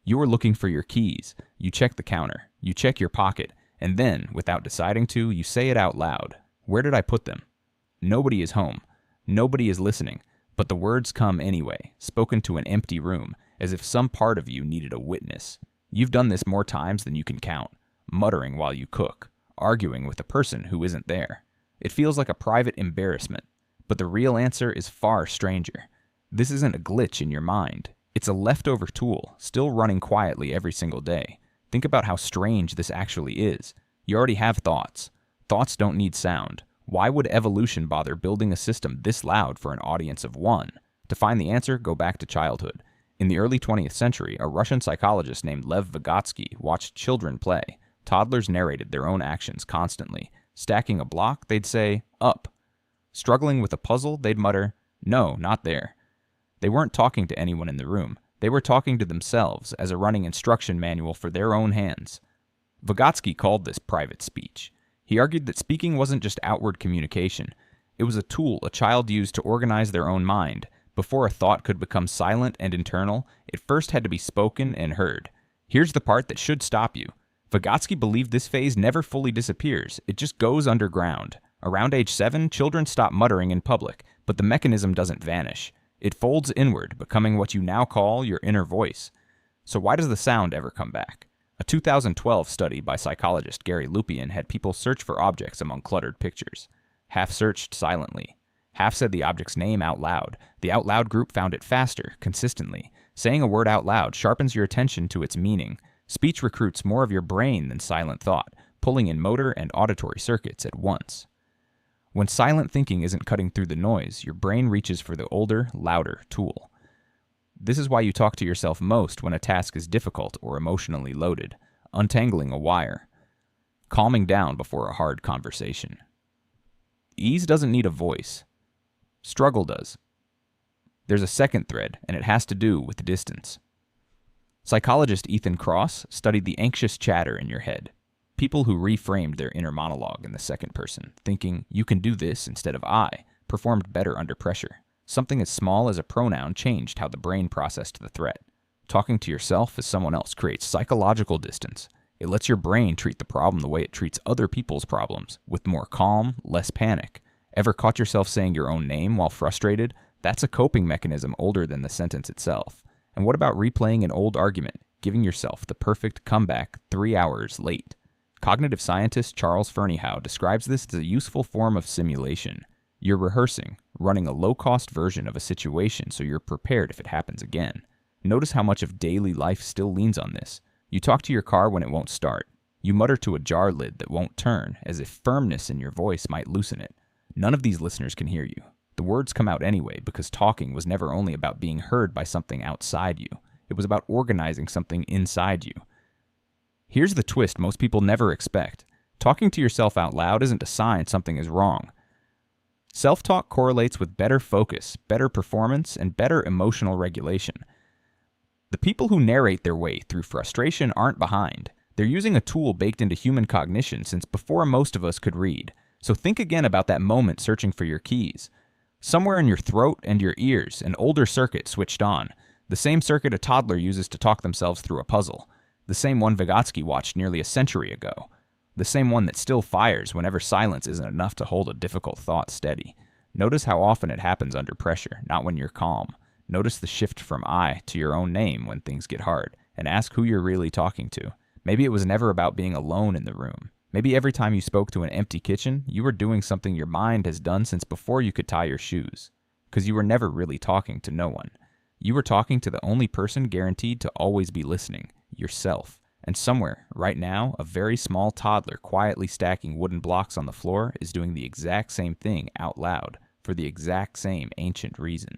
You are looking for your keys. You check the counter. You check your pocket. And then, without deciding to, you say it out loud. Where did I put them? Nobody is home. Nobody is listening. But the words come anyway, spoken to an empty room, as if some part of you needed a witness. You've done this more times than you can count, muttering while you cook, arguing with a person who isn't there. It feels like a private embarrassment, but the real answer is far stranger. This isn't a glitch in your mind. It's a leftover tool, still running quietly every single day. Think about how strange this actually is. You already have thoughts. Thoughts don't need sound. Why would evolution bother building a system this loud for an audience of one? To find the answer, go back to childhood. In the early 20th century, a Russian psychologist named Lev Vygotsky watched children play. Toddlers narrated their own actions constantly. Stacking a block, they'd say, "Up." Struggling with a puzzle, they'd mutter, "No, not there." They weren't talking to anyone in the room. They were talking to themselves as a running instruction manual for their own hands. Vygotsky called this private speech. He argued that speaking wasn't just outward communication. It was a tool a child used to organize their own mind. Before a thought could become silent and internal, it first had to be spoken and heard. Here's the part that should stop you. Vygotsky believed this phase never fully disappears. It just goes underground. Around age 7, children stop muttering in public, but the mechanism doesn't vanish. It folds inward, becoming what you now call your inner voice. So why does the sound ever come back? A 2012 study by psychologist Gary Lupien had people search for objects among cluttered pictures. Half searched silently. Half said the object's name out loud. The out loud group found it faster, consistently. Saying a word out loud sharpens your attention to its meaning. Speech recruits more of your brain than silent thought, pulling in motor and auditory circuits at once. When silent thinking isn't cutting through the noise, your brain reaches for the older, louder tool. This is why you talk to yourself most when a task is difficult or emotionally loaded, untangling a wire, calming down before a hard conversation. Ease doesn't need a voice. Struggle does. There's a second thread, and it has to do with distance. Psychologist Ethan Kross studied the anxious chatter in your head. People who reframed their inner monologue in the second person, thinking, "You can do this" instead of "I," performed better under pressure. Something as small as a pronoun changed how the brain processed the threat. Talking to yourself as someone else creates psychological distance. It lets your brain treat the problem the way it treats other people's problems, with more calm, less panic. Ever caught yourself saying your own name while frustrated? That's a coping mechanism older than the sentence itself. And what about replaying an old argument, giving yourself the perfect comeback 3 hours late? Cognitive scientist Charles Fernyhough describes this as a useful form of simulation. You're rehearsing, running a low-cost version of a situation so you're prepared if it happens again. Notice how much of daily life still leans on this. You talk to your car when it won't start. You mutter to a jar lid that won't turn, as if firmness in your voice might loosen it. None of these listeners can hear you. The words come out anyway because talking was never only about being heard by something outside you. It was about organizing something inside you. Here's the twist most people never expect. Talking to yourself out loud isn't a sign something is wrong. Self-talk correlates with better focus, better performance, and better emotional regulation. The people who narrate their way through frustration aren't behind. They're using a tool baked into human cognition since before most of us could read. So think again about that moment searching for your keys. Somewhere in your throat and your ears, an older circuit switched on. The same circuit a toddler uses to talk themselves through a puzzle. The same one Vygotsky watched nearly a century ago. The same one that still fires whenever silence isn't enough to hold a difficult thought steady. Notice how often it happens under pressure, not when you're calm. Notice the shift from I to your own name when things get hard, and ask who you're really talking to. Maybe it was never about being alone in the room. Maybe every time you spoke to an empty kitchen, you were doing something your mind has done since before you could tie your shoes. Because you were never really talking to no one. You were talking to the only person guaranteed to always be listening, yourself. And somewhere, right now, a very small toddler quietly stacking wooden blocks on the floor is doing the exact same thing out loud, for the exact same ancient reason.